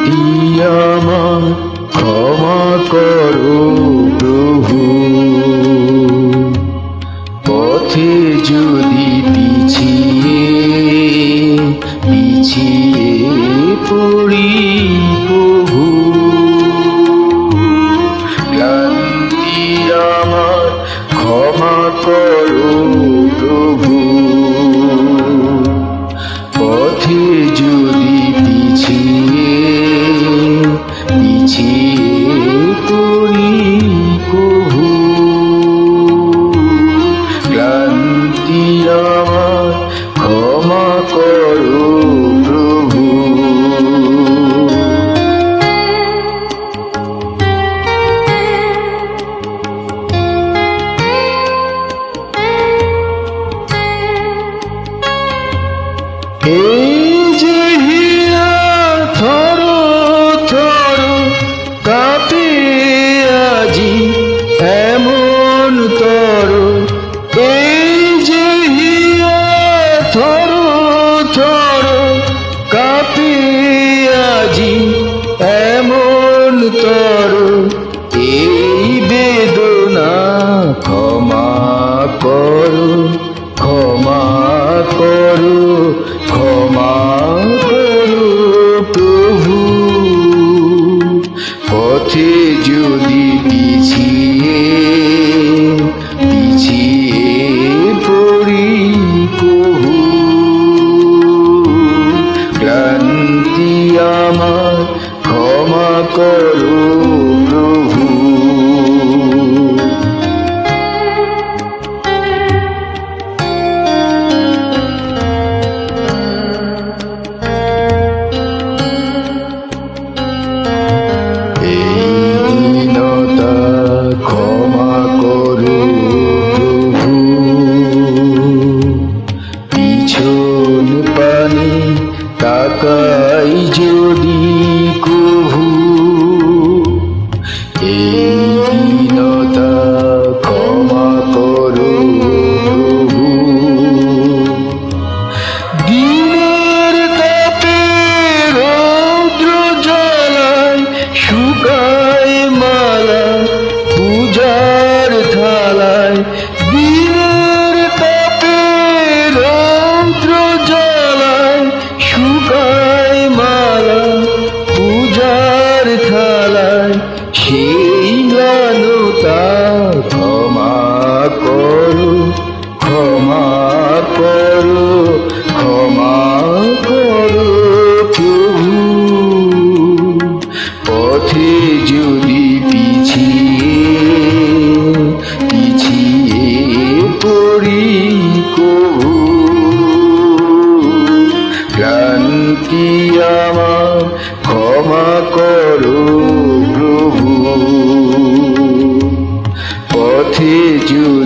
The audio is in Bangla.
ক্লান্তি আমার ক্ষমা করো প্রভু। পথে যদি পিছিয়ে পড়ি প্রভু, ক্লান্তি আমার ক্ষমা করো প্রভু। পথে যদি পিছিয়ে পড়ি প্রভু, ক্লান্তি আমার ক্ষমা করো প্রভু। এই যে হিয়া থর থর কাঁপে আজি এমন তর, এই যে হিয়া থর থর কাঁপে আজি এমন তর, এই বেদনা ক্ষমা করো, ক্ষমা করো, ক্ষমা করো প্রভু। পথে যদি পিছিয়ে পড়ি প্রভু, ক্লান্তি আমার ক্ষমা করো প্রভু। ক্ষমা করো প্রভু, পিছন পানে তাকাই যদি কভু, এই দীনতা ক্ষমা করো প্রভু। দিনের তাপে রৌদ্র জ্বালায় শুকায় মালা পূজার থালায়, দিনের তাপে রৌদ্র জ্বালায় শুকায় মালা পূজার থালায়, সেই লালতা ক্ষমা করো, ক্ষমা করো, ক্ষমা করো প্রভু। পথে যদি পিছিয়ে পড়ি প্রভু, ক্লান্তি আমার ক্ষমা করো প্রভু। পথে যদি